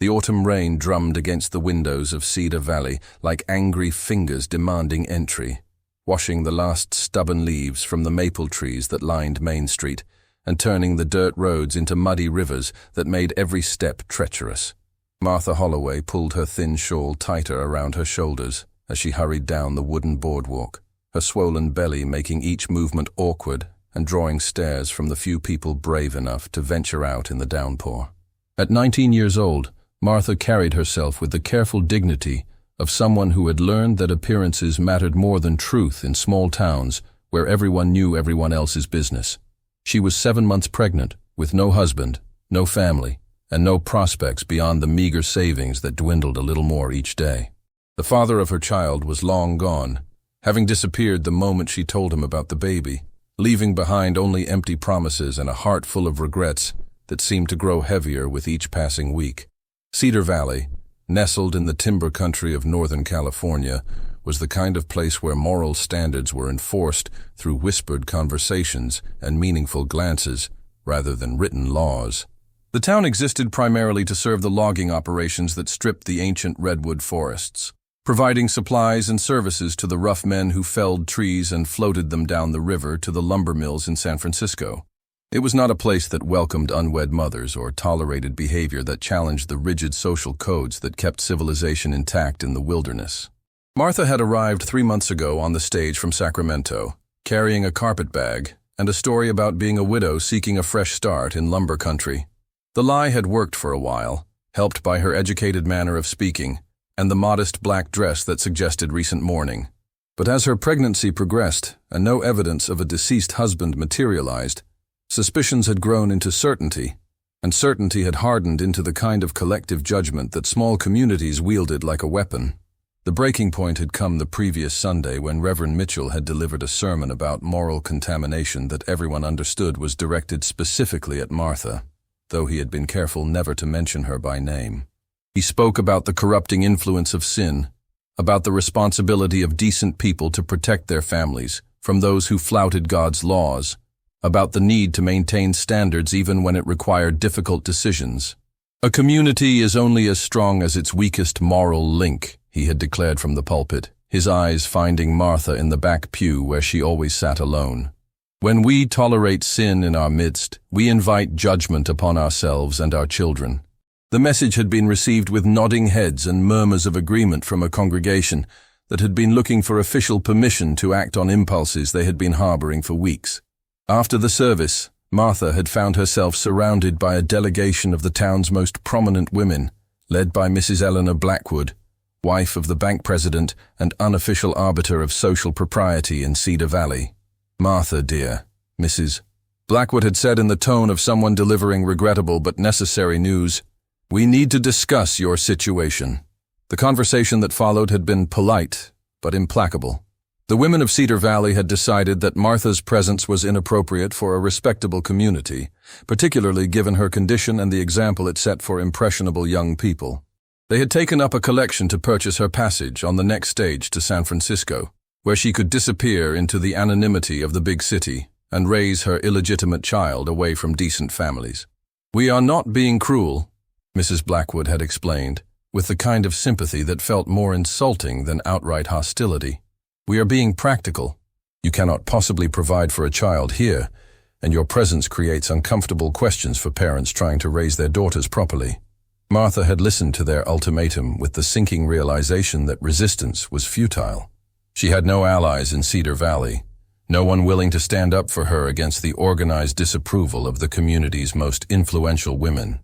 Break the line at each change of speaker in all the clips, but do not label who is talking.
The autumn rain drummed against the windows of Cedar Valley like angry fingers demanding entry, washing the last stubborn leaves from the maple trees that lined Main Street and turning the dirt roads into muddy rivers that made every step treacherous. Martha Holloway pulled her thin shawl tighter around her shoulders as she hurried down the wooden boardwalk, her swollen belly making each movement awkward and drawing stares from the few people brave enough to venture out in the downpour. At 19 years old, Martha carried herself with the careful dignity of someone who had learned that appearances mattered more than truth in small towns where everyone knew everyone else's business. She was 7 months pregnant, with no husband, no family, and no prospects beyond the meager savings that dwindled a little more each day. The father of her child was long gone, having disappeared the moment she told him about the baby, leaving behind only empty promises and a heart full of regrets that seemed to grow heavier with each passing week. Cedar Valley, nestled in the timber country of Northern California, was the kind of place where moral standards were enforced through whispered conversations and meaningful glances, rather than written laws. The town existed primarily to serve the logging operations that stripped the ancient redwood forests, providing supplies and services to the rough men who felled trees and floated them down the river to the lumber mills in San Francisco. It was not a place that welcomed unwed mothers or tolerated behavior that challenged the rigid social codes that kept civilization intact in the wilderness. Martha had arrived 3 months ago on the stage from Sacramento, carrying a carpet bag and a story about being a widow seeking a fresh start in lumber country. The lie had worked for a while, helped by her educated manner of speaking and the modest black dress that suggested recent mourning. But as her pregnancy progressed and no evidence of a deceased husband materialized, suspicions had grown into certainty, and certainty had hardened into the kind of collective judgment that small communities wielded like a weapon. The breaking point had come the previous Sunday when Reverend Mitchell had delivered a sermon about moral contamination that everyone understood was directed specifically at Martha, though he had been careful never to mention her by name. He spoke about the corrupting influence of sin, about the responsibility of decent people to protect their families from those who flouted God's laws, about the need to maintain standards even when it required difficult decisions. A community is only as strong as its weakest moral link, he had declared from the pulpit, his eyes finding Martha in the back pew where she always sat alone. When we tolerate sin in our midst, we invite judgment upon ourselves and our children. The message had been received with nodding heads and murmurs of agreement from a congregation that had been looking for official permission to act on impulses they had been harboring for weeks. After the service, Martha had found herself surrounded by a delegation of the town's most prominent women, led by Mrs. Eleanor Blackwood, wife of the bank president and unofficial arbiter of social propriety in Cedar Valley. "Martha, dear," Mrs. Blackwood had said in the tone of someone delivering regrettable but necessary news, "we need to discuss your situation." The conversation that followed had been polite but implacable. The women of Cedar Valley had decided that Martha's presence was inappropriate for a respectable community, particularly given her condition and the example it set for impressionable young people. They had taken up a collection to purchase her passage on the next stage to San Francisco, where she could disappear into the anonymity of the big city and raise her illegitimate child away from decent families. "We are not being cruel," Mrs. Blackwood had explained, with the kind of sympathy that felt more insulting than outright hostility. "We are being practical. You cannot possibly provide for a child here, and your presence creates uncomfortable questions for parents trying to raise their daughters properly." Martha had listened to their ultimatum with the sinking realization that resistance was futile. She had no allies in Cedar Valley, no one willing to stand up for her against the organized disapproval of the community's most influential women.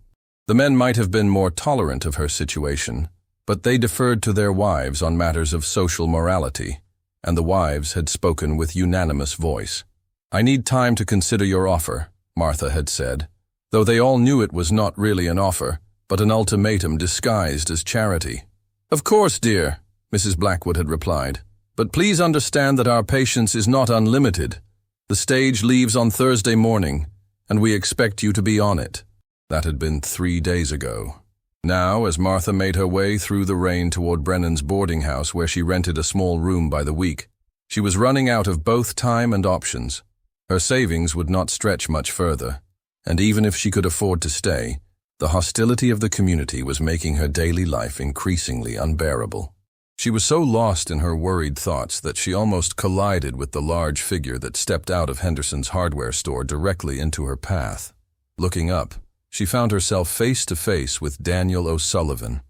The men might have been more tolerant of her situation, but they deferred to their wives on matters of social morality, and the wives had spoken with unanimous voice. "I need time to consider your offer," Martha had said, though they all knew it was not really an offer, but an ultimatum disguised as charity. "Of course, dear," Mrs. Blackwood had replied, "but please understand that our patience is not unlimited. The stage leaves on Thursday morning, and we expect you to be on it." That had been 3 days ago. Now, as Martha made her way through the rain toward Brennan's boarding house where she rented a small room by the week, she was running out of both time and options. Her savings would not stretch much further, and even if she could afford to stay, The hostility of the community was making her daily life increasingly unbearable. She was so lost in her worried thoughts that she almost collided with the large figure that stepped out of Henderson's hardware store directly into her path. Looking up, she found herself face to face with Daniel O'Sullivan,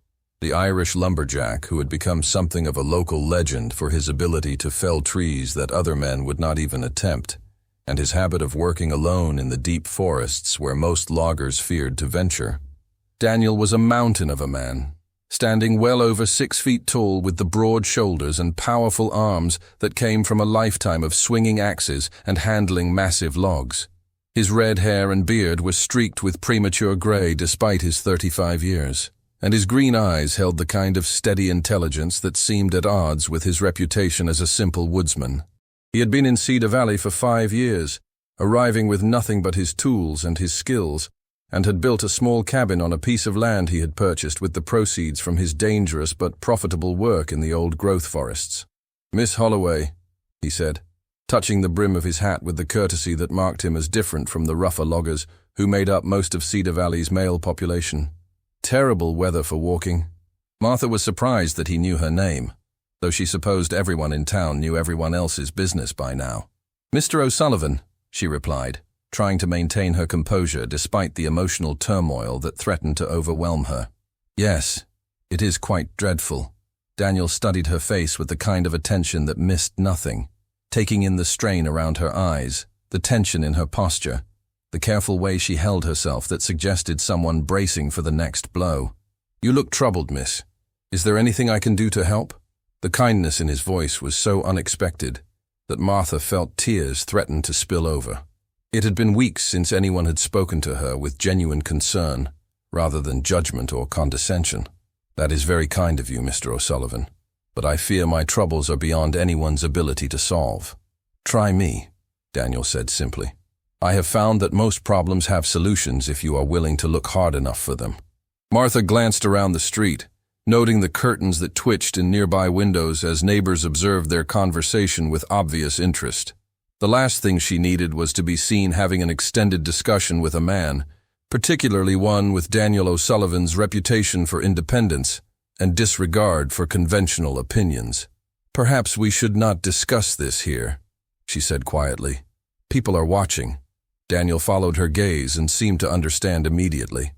the Irish lumberjack who had become something of a local legend for his ability to fell trees that other men would not even attempt, and his habit of working alone in the deep forests where most loggers feared to venture. Daniel was a mountain of a man, standing well over 6 feet tall with the broad shoulders and powerful arms that came from a lifetime of swinging axes and handling massive logs. His red hair and beard were streaked with premature gray despite his 35 years, and his green eyes held the kind of steady intelligence that seemed at odds with his reputation as a simple woodsman. He had been in Cedar Valley for 5 years, arriving with nothing but his tools and his skills, and had built a small cabin on a piece of land he had purchased with the proceeds from his dangerous but profitable work in the old growth forests. "Miss Holloway," he said, touching the brim of his hat with the courtesy that marked him as different from the rougher loggers who made up most of Cedar Valley's male population. Terrible weather for walking. Martha was surprised that he knew her name, though she supposed everyone in town knew everyone else's business by now. "Mr. O'Sullivan," she replied, trying to maintain her composure despite the emotional turmoil that threatened to overwhelm her. "Yes, it is quite dreadful." Daniel studied her face with the kind of attention that missed nothing, taking in the strain around her eyes, the tension in her posture, the careful way she held herself that suggested someone bracing for the next blow. "You look troubled, miss. Is there anything I can do to help?" The kindness in his voice was so unexpected that Martha felt tears threaten to spill over. It had been weeks since anyone had spoken to her with genuine concern, rather than judgment or condescension. "That is very kind of you, Mr. O'Sullivan, but I fear my troubles are beyond anyone's ability to solve." "Try me," Daniel said simply. "I have found that most problems have solutions if you are willing to look hard enough for them." Martha glanced around the street, noting the curtains that twitched in nearby windows as neighbors observed their conversation with obvious interest. The last thing she needed was to be seen having an extended discussion with a man, particularly one with Daniel O'Sullivan's reputation for independence and disregard for conventional opinions. "Perhaps we should not discuss this here," she said quietly. "People are watching." Daniel followed her gaze and seemed to understand immediately.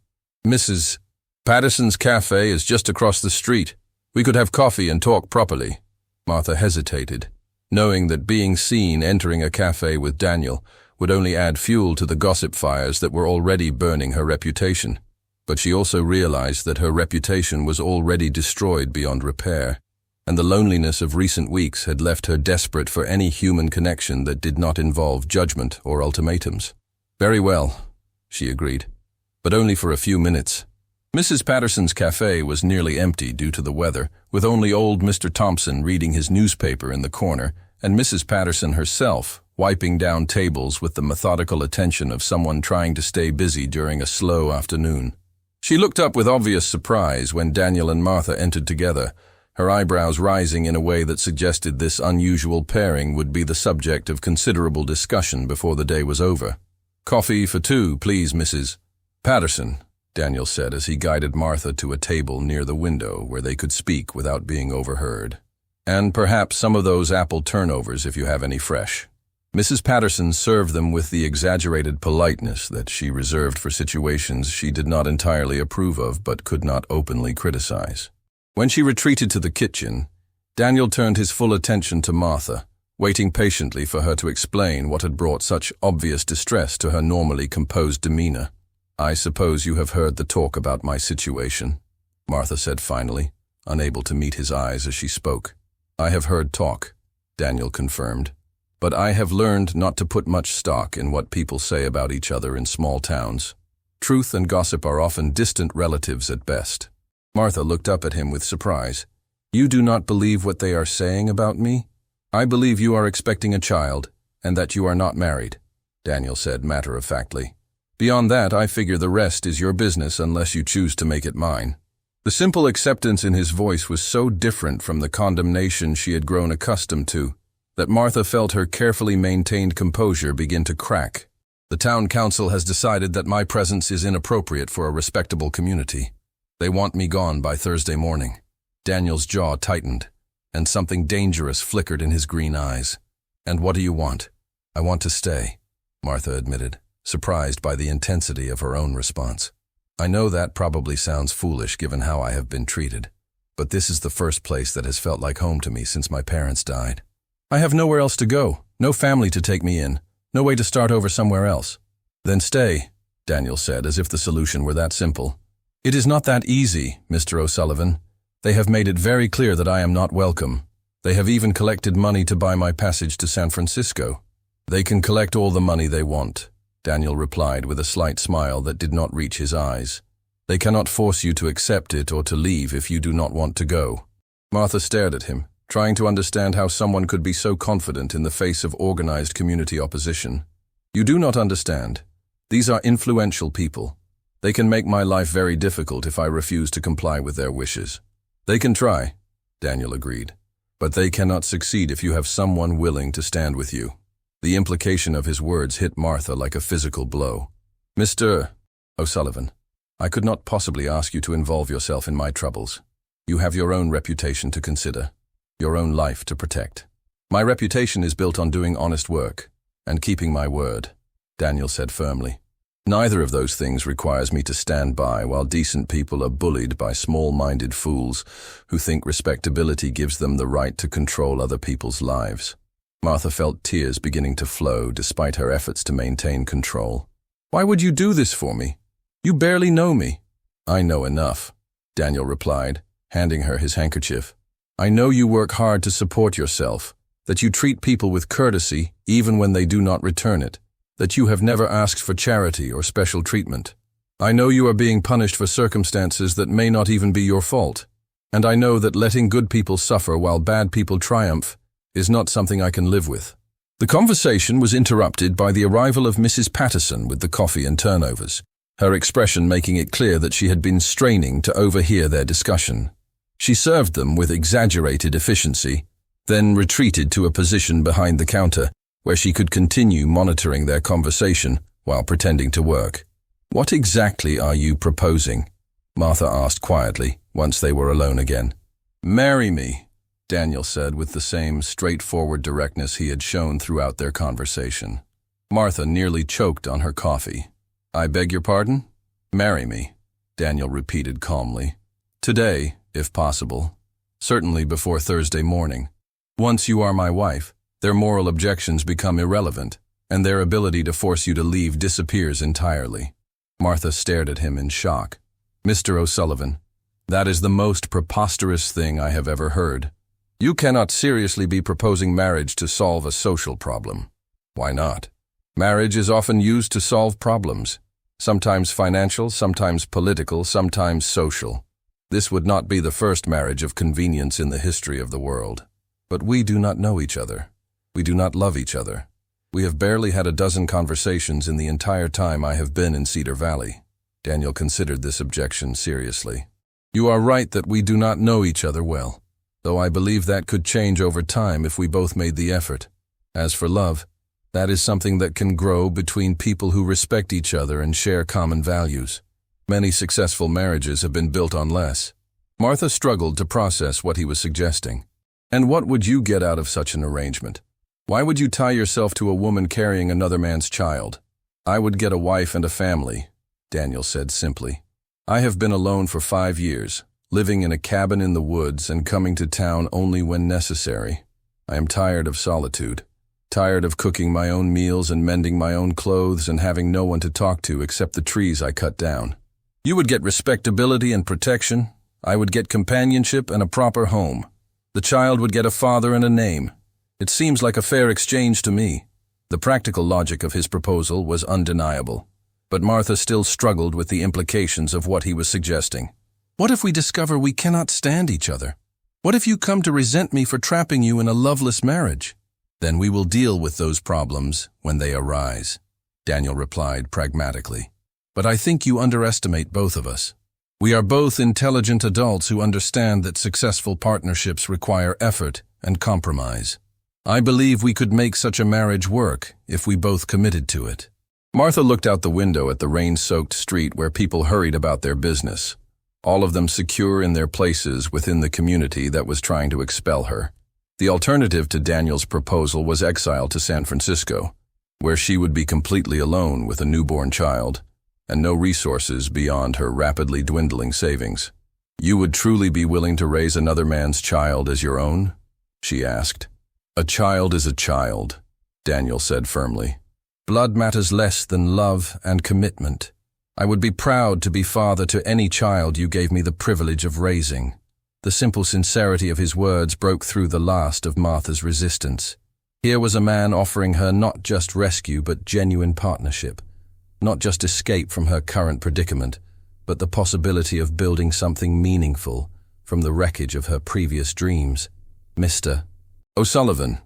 "Mrs. Patterson's cafe is just across the street. We could have coffee and talk properly." Martha hesitated, knowing that being seen entering a cafe with Daniel would only add fuel to the gossip fires that were already burning her reputation. But she also realized that her reputation was already destroyed beyond repair, and the loneliness of recent weeks had left her desperate for any human connection that did not involve judgment or ultimatums. "Very well," she agreed, "but only for a few minutes." Mrs. Patterson's cafe was nearly empty due to the weather, with only old Mr. Thompson reading his newspaper in the corner, and Mrs. Patterson herself wiping down tables with the methodical attention of someone trying to stay busy during a slow afternoon. She looked up with obvious surprise when Daniel and Martha entered together, her eyebrows rising in a way that suggested this unusual pairing would be the subject of considerable discussion before the day was over. "Coffee for 2, please, Mrs. Patterson," Daniel said as he guided Martha to a table near the window where they could speak without being overheard. "And perhaps some of those apple turnovers if you have any fresh." Mrs. Patterson served them with the exaggerated politeness that she reserved for situations she did not entirely approve of but could not openly criticize. When she retreated to the kitchen, Daniel turned his full attention to Martha, waiting patiently for her to explain what had brought such obvious distress to her normally composed demeanor. "I suppose you have heard the talk about my situation," Martha said finally, unable to meet his eyes as she spoke. "I have heard talk," Daniel confirmed, "but I have learned not to put much stock in what people say about each other in small towns. Truth and gossip are often distant relatives at best." Martha looked up at him with surprise. "You do not believe what they are saying about me?" "I believe you are expecting a child, and that you are not married," Daniel said matter-of-factly. "Beyond that, I figure the rest is your business unless you choose to make it mine." The simple acceptance in his voice was so different from the condemnation she had grown accustomed to that Martha felt her carefully maintained composure begin to crack. The town council has decided that my presence is inappropriate for a respectable community. They want me gone by Thursday morning. Daniel's jaw tightened, and something dangerous flickered in his green eyes. And what do you want? I want to stay, Martha admitted, surprised by the intensity of her own response. I know that probably sounds foolish given how I have been treated, but this is the first place that has felt like home to me since my parents died. I have nowhere else to go, no family to take me in, no way to start over somewhere else. Then stay, Daniel said, as if the solution were that simple. It is not that easy, Mr. O'Sullivan. They have made it very clear that I am not welcome. They have even collected money to buy my passage to San Francisco. They can collect all the money they want, Daniel replied with a slight smile that did not reach his eyes. They cannot force you to accept it or to leave if you do not want to go. Martha stared at him, trying to understand how someone could be so confident in the face of organized community opposition. You do not understand. These are influential people. They can make my life very difficult if I refuse to comply with their wishes. They can try, Daniel agreed, but they cannot succeed if you have someone willing to stand with you. The implication of his words hit Martha like a physical blow. Mr. O'Sullivan, I could not possibly ask you to involve yourself in my troubles. You have your own reputation to consider, your own life to protect. My reputation is built on doing honest work and keeping my word, Daniel said firmly. Neither of those things requires me to stand by while decent people are bullied by small-minded fools who think respectability gives them the right to control other people's lives. Martha felt tears beginning to flow despite her efforts to maintain control. Why would you do this for me? You barely know me. I know enough, Daniel replied, handing her his handkerchief. I know you work hard to support yourself, that you treat people with courtesy even when they do not return it, that you have never asked for charity or special treatment. I know you are being punished for circumstances that may not even be your fault, and I know that letting good people suffer while bad people triumph is not something I can live with. The conversation was interrupted by the arrival of Mrs. Patterson with the coffee and turnovers, her expression making it clear that she had been straining to overhear their discussion. She served them with exaggerated efficiency, then retreated to a position behind the counter where she could continue monitoring their conversation while pretending to work. What exactly are you proposing? Martha asked quietly, once they were alone again. Marry me, Daniel said with the same straightforward directness he had shown throughout their conversation. Martha nearly choked on her coffee. I beg your pardon? Marry me, Daniel repeated calmly. Today, if possible. Certainly before Thursday morning. Once you are my wife, their moral objections become irrelevant, and their ability to force you to leave disappears entirely. Martha stared at him in shock. Mr. O'Sullivan, that is the most preposterous thing I have ever heard. You cannot seriously be proposing marriage to solve a social problem. Why not? Marriage is often used to solve problems, sometimes financial, sometimes political, sometimes social. This would not be the first marriage of convenience in the history of the world. But we do not know each other. We do not love each other. We have barely had a dozen conversations in the entire time I have been in Cedar Valley. Daniel considered this objection seriously. You are right that we do not know each other well, though I believe that could change over time if we both made the effort. As for love, that is something that can grow between people who respect each other and share common values. Many successful marriages have been built on less. Martha struggled to process what he was suggesting. And what would you get out of such an arrangement? Why would you tie yourself to a woman carrying another man's child? I would get a wife and a family, Daniel said simply. I have been alone for 5 years, living in a cabin in the woods and coming to town only when necessary. I am tired of solitude, tired of cooking my own meals and mending my own clothes and having no one to talk to except the trees I cut down. You would get respectability and protection. I would get companionship and a proper home. The child would get a father and a name. It seems like a fair exchange to me. The practical logic of his proposal was undeniable, but Martha still struggled with the implications of what he was suggesting. What if we discover we cannot stand each other? What if you come to resent me for trapping you in a loveless marriage? Then we will deal with those problems when they arise, Daniel replied pragmatically. But I think you underestimate both of us. We are both intelligent adults who understand that successful partnerships require effort and compromise. I believe we could make such a marriage work if we both committed to it. Martha looked out the window at the rain-soaked street where people hurried about their business, all of them secure in their places within the community that was trying to expel her. The alternative to Daniel's proposal was exile to San Francisco, where she would be completely alone with a newborn child and no resources beyond her rapidly dwindling savings. "You would truly be willing to raise another man's child as your own?" she asked. "A child is a child," Daniel said firmly. "Blood matters less than love and commitment. I would be proud to be father to any child you gave me the privilege of raising." The simple sincerity of his words broke through the last of Martha's resistance. Here was a man offering her not just rescue but genuine partnership, not just escape from her current predicament, but the possibility of building something meaningful from the wreckage of her previous dreams. "Mr. O'Sullivan,"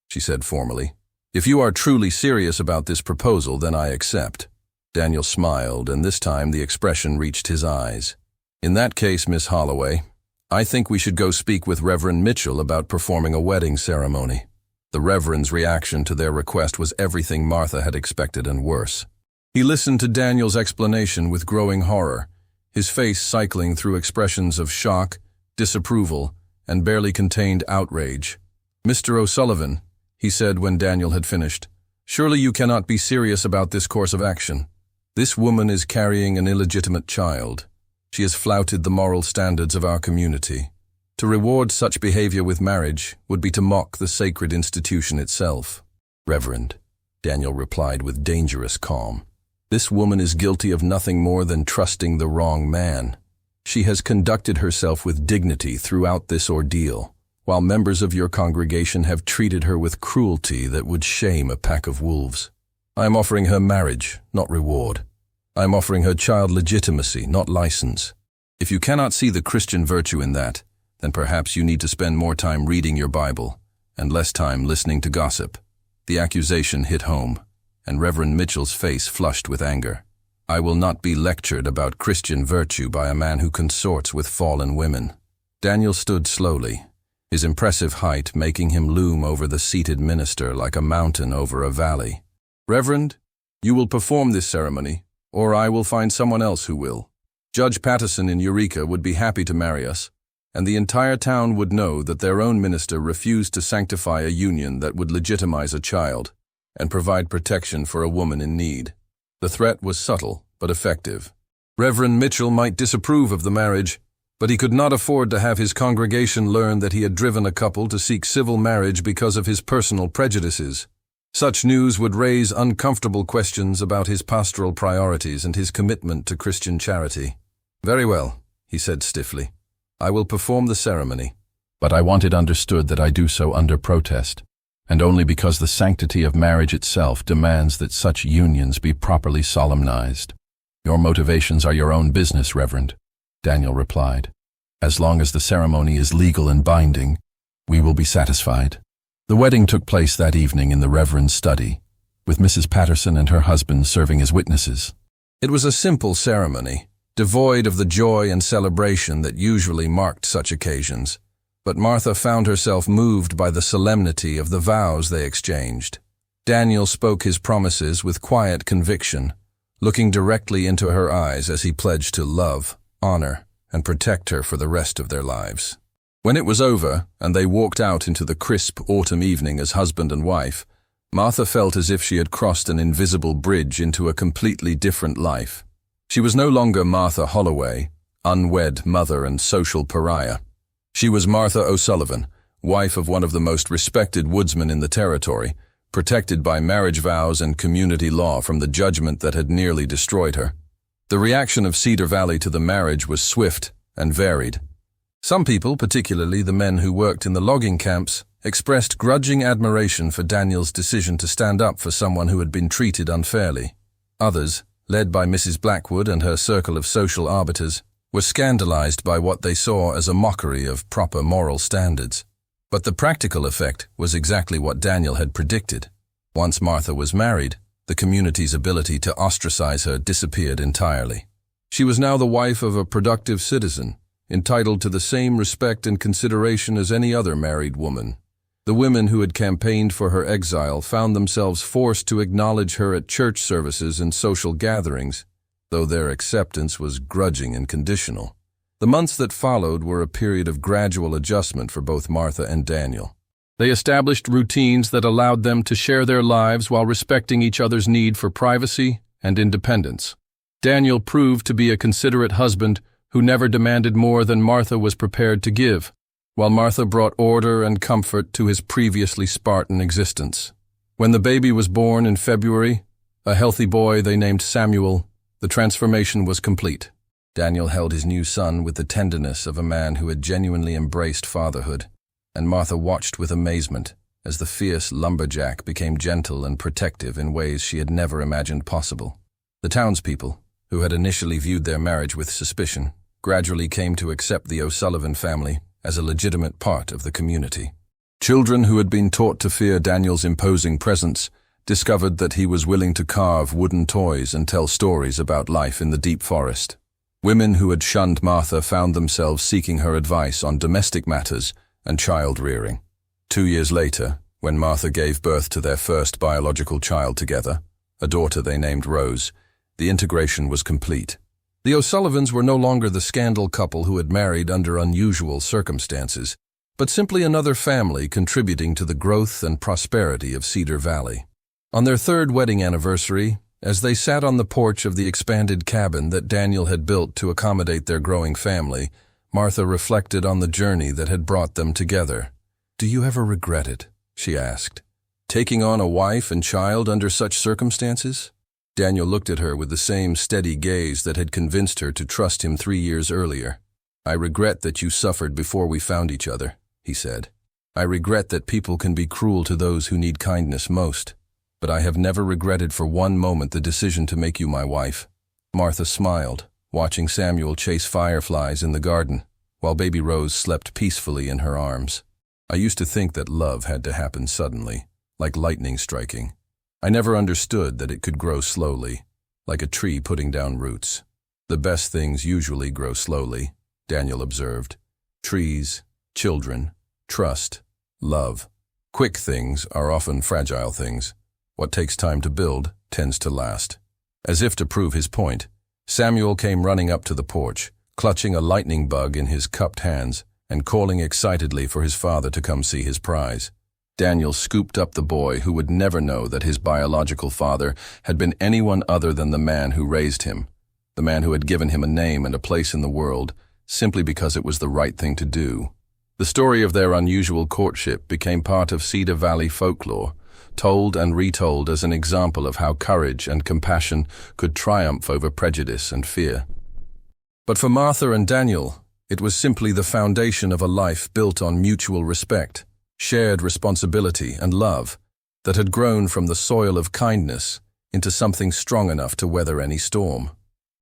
she said formally, "if you are truly serious about this proposal, then I accept." Daniel smiled, and this time the expression reached his eyes. "In that case, Miss Holloway, I think we should go speak with Reverend Mitchell about performing a wedding ceremony." The Reverend's reaction to their request was everything Martha had expected and worse. He listened to Daniel's explanation with growing horror, his face cycling through expressions of shock, disapproval, and barely contained outrage. "Mr. O'Sullivan," he said when Daniel had finished, "surely you cannot be serious about this course of action. This woman is carrying an illegitimate child. She has flouted the moral standards of our community. To reward such behavior with marriage would be to mock the sacred institution itself." "Reverend," Daniel replied with dangerous calm, "this woman is guilty of nothing more than trusting the wrong man. She has conducted herself with dignity throughout this ordeal, while members of your congregation have treated her with cruelty that would shame a pack of wolves. I am offering her marriage, not reward. I am offering her child legitimacy, not license. If you cannot see the Christian virtue in that, then perhaps you need to spend more time reading your Bible and less time listening to gossip." The accusation hit home, and Reverend Mitchell's face flushed with anger. "I will not be lectured about Christian virtue by a man who consorts with fallen women." Daniel stood slowly, his impressive height making him loom over the seated minister like a mountain over a valley. "Reverend, you will perform this ceremony, or I will find someone else who will. Judge Patterson in Eureka would be happy to marry us, and the entire town would know that their own minister refused to sanctify a union that would legitimize a child and provide protection for a woman in need." The threat was subtle but effective. Reverend Mitchell might disapprove of the marriage, but he could not afford to have his congregation learn that he had driven a couple to seek civil marriage because of his personal prejudices. Such news would raise uncomfortable questions about his pastoral priorities and his commitment to Christian charity. "Very well," he said stiffly. "I will perform the ceremony. But I want it understood that I do so under protest, and only because the sanctity of marriage itself demands that such unions be properly solemnized." "Your motivations are your own business, Reverend," Daniel replied. "As long as the ceremony is legal and binding, we will be satisfied." The wedding took place that evening in the Reverend's study, with Mrs. Patterson and her husband serving as witnesses. It was a simple ceremony, devoid of the joy and celebration that usually marked such occasions, but Martha found herself moved by the solemnity of the vows they exchanged. Daniel spoke his promises with quiet conviction, looking directly into her eyes as he pledged to love, honor, and protect her for the rest of their lives. When it was over, and they walked out into the crisp autumn evening as husband and wife, Martha felt as if she had crossed an invisible bridge into a completely different life. She was no longer Martha Holloway, unwed mother and social pariah. She was Martha O'Sullivan, wife of one of the most respected woodsmen in the territory, protected by marriage vows and community law from the judgment that had nearly destroyed her. The reaction of Cedar Valley to the marriage was swift and varied. Some people, particularly the men who worked in the logging camps, expressed grudging admiration for Daniel's decision to stand up for someone who had been treated unfairly. Others, led by Mrs. Blackwood and her circle of social arbiters, were scandalized by what they saw as a mockery of proper moral standards. But the practical effect was exactly what Daniel had predicted. Once Martha was married, the community's ability to ostracize her disappeared entirely. She was now the wife of a productive citizen, entitled to the same respect and consideration as any other married woman. The women who had campaigned for her exile found themselves forced to acknowledge her at church services and social gatherings, though their acceptance was grudging and conditional. The months that followed were a period of gradual adjustment for both Martha and Daniel. They established routines that allowed them to share their lives while respecting each other's need for privacy and independence. Daniel proved to be a considerate husband who never demanded more than Martha was prepared to give, while Martha brought order and comfort to his previously Spartan existence. When the baby was born in February, a healthy boy they named Samuel, the transformation was complete. Daniel held his new son with the tenderness of a man who had genuinely embraced fatherhood, and Martha watched with amazement as the fierce Lumberjack became gentle and protective in ways she had never imagined possible. The townspeople, who had initially viewed their marriage with suspicion, gradually came to accept the O'Sullivan family as a legitimate part of the community. Children who had been taught to fear Daniel's imposing presence discovered that he was willing to carve wooden toys and tell stories about life in the deep forest. Women who had shunned Martha found themselves seeking her advice on domestic matters and child-rearing. 2 years later, when Martha gave birth to their first biological child together, a daughter they named Rose, the integration was complete. The O'Sullivans were no longer the scandal couple who had married under unusual circumstances, but simply another family contributing to the growth and prosperity of Cedar Valley. On their third wedding anniversary, as they sat on the porch of the expanded cabin that Daniel had built to accommodate their growing family, Martha reflected on the journey that had brought them together. "Do you ever regret it?" she asked. "Taking on a wife and child under such circumstances?" Daniel looked at her with the same steady gaze that had convinced her to trust him 3 years earlier. "I regret that you suffered before we found each other," he said. "I regret that people can be cruel to those who need kindness most. But I have never regretted for one moment the decision to make you my wife." Martha smiled, watching Samuel chase fireflies in the garden, while baby Rose slept peacefully in her arms. "I used to think that love had to happen suddenly, like lightning striking. I never understood that it could grow slowly, like a tree putting down roots." "The best things usually grow slowly," Daniel observed. "Trees, children, trust, love. Quick things are often fragile things. What takes time to build tends to last." As if to prove his point, Samuel came running up to the porch, clutching a lightning bug in his cupped hands and calling excitedly for his father to come see his prize. Daniel scooped up the boy, who would never know that his biological father had been anyone other than the man who raised him, the man who had given him a name and a place in the world, simply because it was the right thing to do. The story of their unusual courtship became part of Cedar Valley folklore, told and retold as an example of how courage and compassion could triumph over prejudice and fear. But for Martha and Daniel, it was simply the foundation of a life built on mutual respect, shared responsibility, and love that had grown from the soil of kindness into something strong enough to weather any storm.